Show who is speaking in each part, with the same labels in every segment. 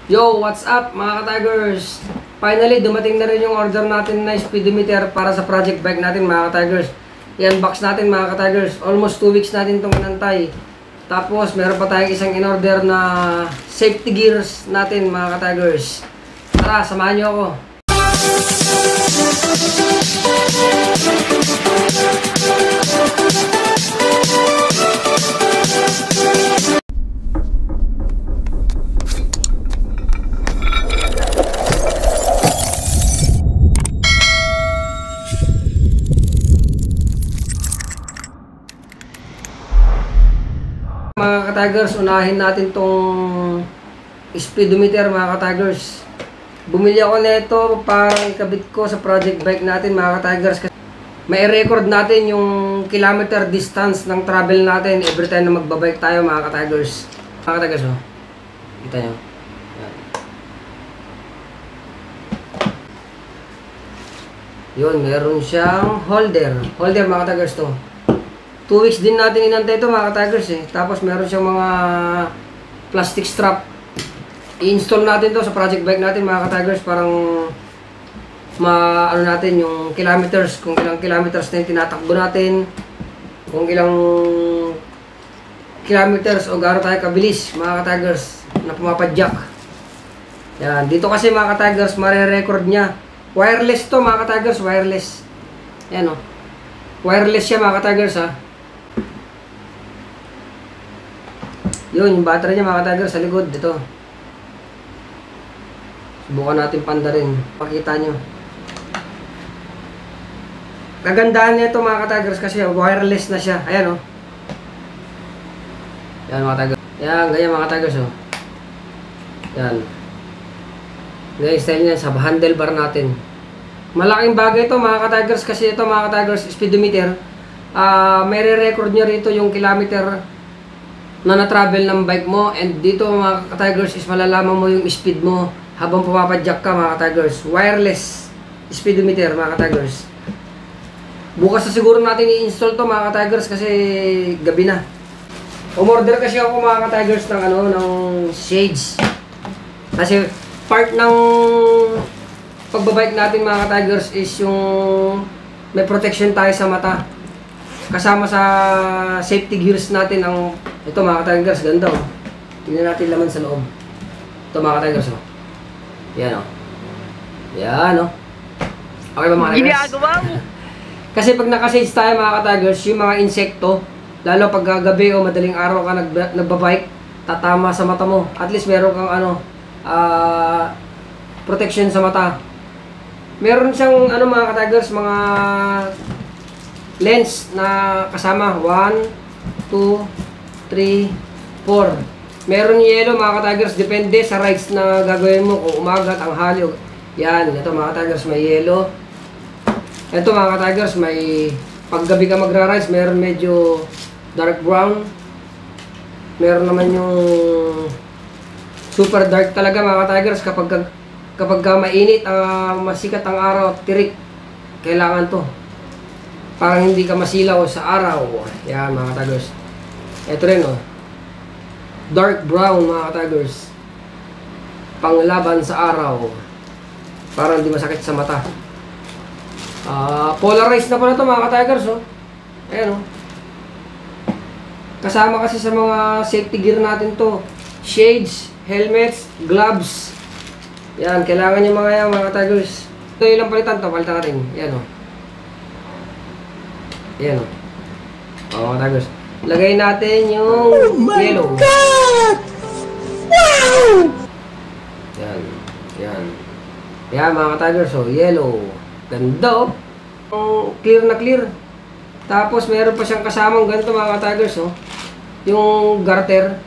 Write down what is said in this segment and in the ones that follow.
Speaker 1: Yo, what's up mga ka-Tigers? Finally, dumating na rin yung order natin na speedometer para sa project bike natin mga ka-Tigers. I-unbox natin mga ka-Tigers. Almost 2 weeks natin itong inantay. Tapos, meron pa tayong isang in-order na safety gears natin mga ka-Tigers. Tara, samahan nyo ako. Mga ka-Tigers, unahin natin tong speedometer mga ka-Tigers. Bumili ako nito para ikabit ko sa project bike natin mga ka-Tigers. May record natin yung kilometer distance ng travel natin every time na magbabike tayo mga ka-Tigers. Mga ka-Tigers, oh. Kita nyo. Yan. Yun, meron siyang holder. Holder mga ka-Tigers to. 2 weeks din natin inantay ito mga ka-Tigers eh. Tapos meron siyang mga plastic strap. I-install natin to sa project bike natin mga ka-Tigers. Parang ano natin yung kilometers. Kung ilang kilometers na yung tinatakbo natin. Kung ilang kilometers o gaano tayo kabilis mga ka-Tigers na pumapadyak. Yan. Dito kasi mga ka-Tigers mare-record niya. Wireless to mga ka-Tigers. Wireless. Yan o. Wireless siya mga ka-Tigers ha. Yun, yung battery niya mga ka-Tigers sa likod, dito. Subukan natin panda rin. Pakita nyo. Kagandahan niya ito mga ka-Tigers kasi wireless na siya. Ayan o. Yan mga ka-Tigers. Yan, ganyan mga ka-Tigers o. Yan. Ganyan style niya sa handlebar natin. Malaking bagay ito mga ka-Tigers kasi ito mga ka-Tigers speedometer. May re-record niya rito yung kilometer na na-travel ng bike mo, and dito mga ka-Tigers is malalaman mo yung speed mo habang pumapadyak ka mga ka-Tigers. Wireless speedometer mga ka-Tigers. Bukas na siguro natin i-install to mga ka-Tigers kasi gabi na. Umorder kasi ako mga ka-Tigers ng ng shades. Kasi part ng pagbabike natin mga ka-Tigers is yung may protection tayo sa mata. Kasama sa safety gears natin ang ito mga ka-Tigers, ganda oh. Tingnan natin laman sa loob. Ito mga ka-Tigers oh. Yan oh. Yan oh. Okay ba mga ka-Tigers? Ginagawa mo. Kasi pag naka-shades tayo mga ka-Tigers, yung mga insekto, lalo pag gabi o madaling araw ka nagbabike, tatama sa mata mo. At least meron kang protection sa mata. Meron siyang mga ka-Tigers, mga lens na kasama 1, 2, 3, 4. Meron yellow mga ka-Tigers, depende sa rides na gagawin mo kung umaga, tanghali. Yan, ito mga ka-Tigers may yellow. Ito mga ka-Tigers may paggabi ka magra-rides, meron medyo dark brown. Meron naman yung super dark talaga mga ka-Tigers kapag mainit, masikat ang araw, tirik. Kailangan to. Parang hindi ka masilaw sa araw. Yan mga ka-Tigers. Ito rin oh. Dark brown mga ka-Tigers. Panglaban sa araw. Parang hindi masakit sa mata. Polarized na pala ito mga ka-Tigers oh. Ayan oh. Kasama kasi sa mga safety gear natin to. Shades, helmets, gloves. Yan, kailangan yung mga yan mga ka-Tigers. Ito yung lang palitan to, palitan natin. Yan oh. Yan o. Mga ka-Tigers. Lagay natin yung yellow. Oh my God! Wow! Yan. Yan. Yan mga ka-Tigers. So, yellow. Ganda o. Clear na clear. Tapos, meron pa siyang kasamang ganito mga ka-Tigers. Oh. Yung garter.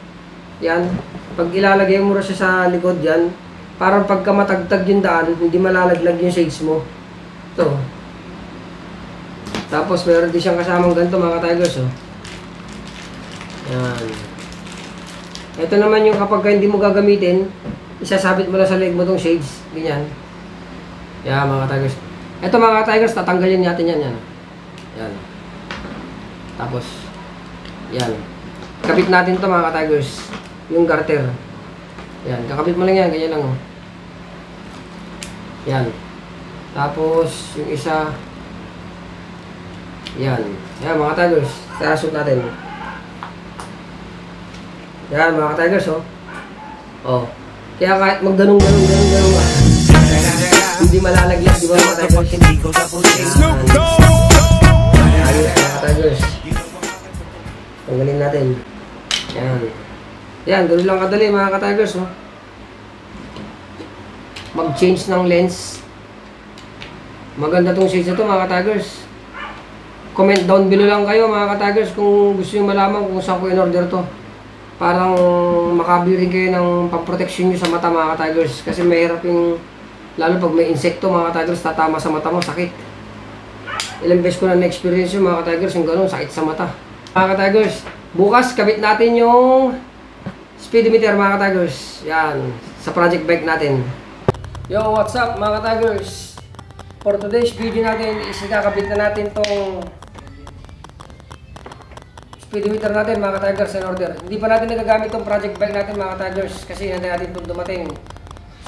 Speaker 1: Yan. Pag ilalagay mo rin siya sa likod yan, parang pagka matagtag yung daan, hindi malalaglag yung shades mo. Ito. Tapos meron din siyang kasamang ganito mga ka-Tigers oh. Yan. Ito naman yung kapag hindi mo gagamitin, isasabit mo lang sa leg mo tong shades. Ganyan. Yan mga ka-Tigers. Ito mga ka-Tigers, tatanggalin natin yan. Yan. Tapos, yan. Kabit natin to mga ka-Tigers. Yung garter. Yan, kakabit mo lang yan, ganyan lang oh. Yan. Tapos, yung isa, yan. Yan mga tigers, tarasot natin. Yan mga tigers oh. Oh. Kaya kahit magganong hindi malalagyan, di ba mga tigers? Yan. Ayos mga tigers. Tanggalin natin. Yan. Yan, ganoon lang kadali mga ka-tigers oh. Mag-change ng lens. Maganda tong shades na to mga ka-tigers. Comment down below lang kayo mga ka-tigers kung gusto nyo malaman kung saan ko in-order to. Parang makabili rin kayo ng pang-protection nyo sa mata mga ka-tigers. Kasi mahirap yung, lalo pag may insekto mga ka-tigers, tatama sa mata mo, sakit. Ilang beses ko na na-experience yung mga ka-tigers, yung gano'n, sakit sa mata. Mga ka-tigers, bukas kabit natin yung speedometer mga ka-tigers. Yan, sa project bike natin. Yo, what's up mga ka-tigers? For today's video natin is ikakabit na natin tong speedometer natin mga ka-tigers in order. Hindi pa natin nagagamit tong project bike natin mga ka-tigers kasi hindi natin itong dumating.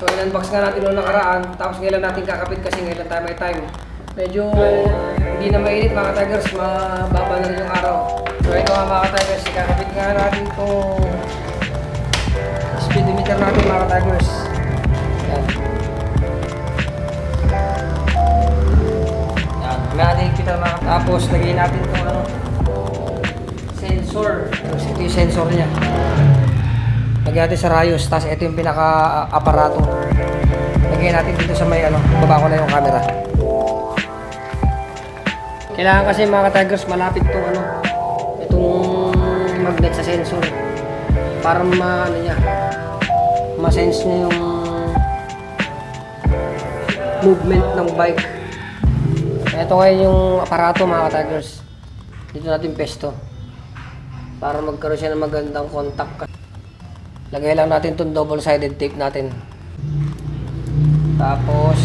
Speaker 1: So in-unbox nga natin noong nakaraan, tapos ngayon natin kakabit kasi ngayon tayo may time. Medyo hindi na mainit mga ka-tigers, mababa na rin yung araw. So ito nga mga ka-tigers, ikakabit nga natin tong speedometer natin mga ka-tigers. Yan. Yan, may natin kita mga. Tapos lagyan natin itong ano, sensor. Tapos ito yung sensor niya. Lagyan natin sa rayos, tapos ito yung pinaka-aparato. Lagyan natin dito sa may ano, baba ko na yung camera. Kailangan kasi mga ka-tigers malapit itong ano, itong magnet sa sensor. Para ano niya, ma-sense niya yung movement ng bike. Ito ngayon yung aparato mga ka-tigers. Dito natin pesto. Para magkaroon siya ng magandang contact. Lagay lang natin itong double-sided tape natin. Tapos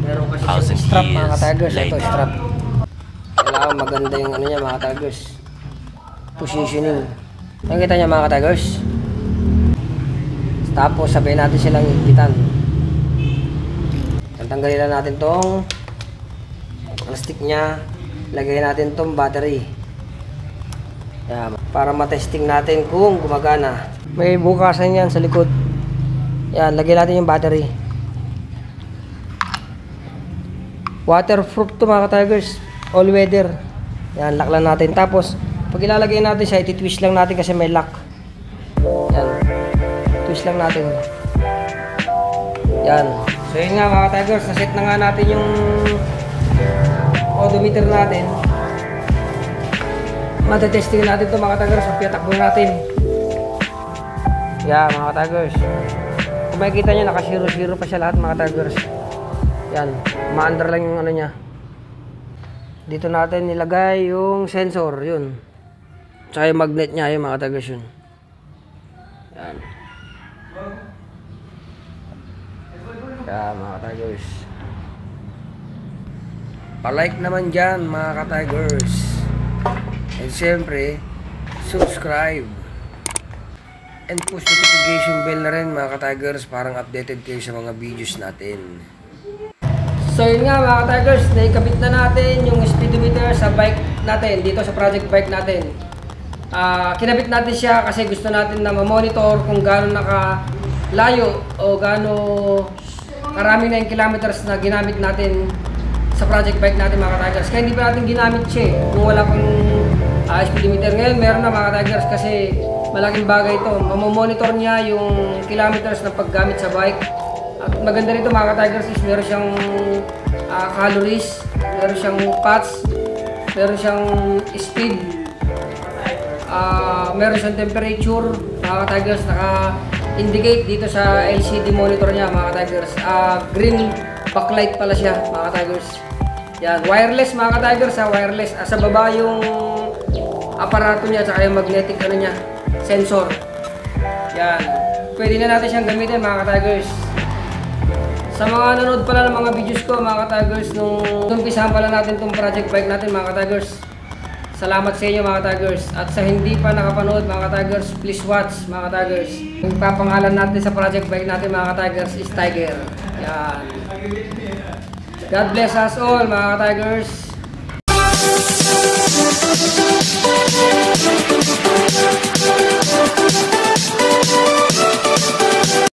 Speaker 1: meron kasi siyang strap mga ka-tigers. Ito strap. Kailangan maganda yung ano niya mga ka-tigers. Positioning. Nakikita niya mga ka-tigers. Tapos sabihin natin silang higpitan. Tanggalin lang natin tong plastic niya. Lagay natin tong battery. Yan, para matesting natin kung gumagana. May bukasan yan sa likod. Yan, lagay natin yung battery. Waterproof to mga ka-tigers. All weather. Yan, lock lang natin. Tapos pag ilalagay natin siya, iti-twist lang natin kasi may lock. Yan. Twist lang natin. Yan. So yun nga mga tigers, naset na nga natin yung odometer natin. Matetesting natin ito mga tigers. So piyatakbo natin. Yan mga tigers. Kung makikita nyo, naka 0-0 pa siya lahat mga tigers. Yan. Ma-under lang yung ano niya. Dito natin nilagay yung sensor. Yun. Tsaka yung magnet niya, yung mga tigers yun. Yan. Yan mga tigers. Pa-like naman dyan mga ka-tigers. And siyempre, subscribe. And push notification bell na rin mga ka-tigers. Parang updated kayo sa mga videos natin. So yun nga mga ka-tigers, naikabit na natin yung speedometer sa bike natin. Dito sa project bike natin. Kinabit natin siya kasi gusto natin na ma-monitor kung gaano nakalayo o gaano karami na yung kilometers na ginamit natin sa project bike natin mga ka-tigers. Kaya hindi pa natin ginamit siya kung wala pang speedometer. Ngayon meron na mga ka-tigers kasi malaking bagay ito. Mamomonitor niya yung kilometers na paggamit sa bike. At maganda rito mga ka-tigers is meron siyang calories, meron siyang watts, meron siyang speed. Meron siyang temperature mga ka-tigers, naka-indicate dito sa LCD monitor niya mga ka-tigers. Green backlight pala siya mga ka-tigers. Yan, wireless mga ka-tigers, wireless. Sa baba yung aparato niya at yung magnetic ano niya, sensor. Yan, pwede na natin siyang gamitin mga ka-tigers. Sa mga nanonood pala ng mga videos ko mga ka-tigers, nung umpisahan pala natin itong project bike natin mga ka-tigers. Salamat sa inyo mga Tigers. At sa hindi pa nakapanood mga Tigers, please watch mga Tigers. Yung papangalan natin sa project bike natin mga Tigers is Tiger. Yan. God bless us all mga Tigers.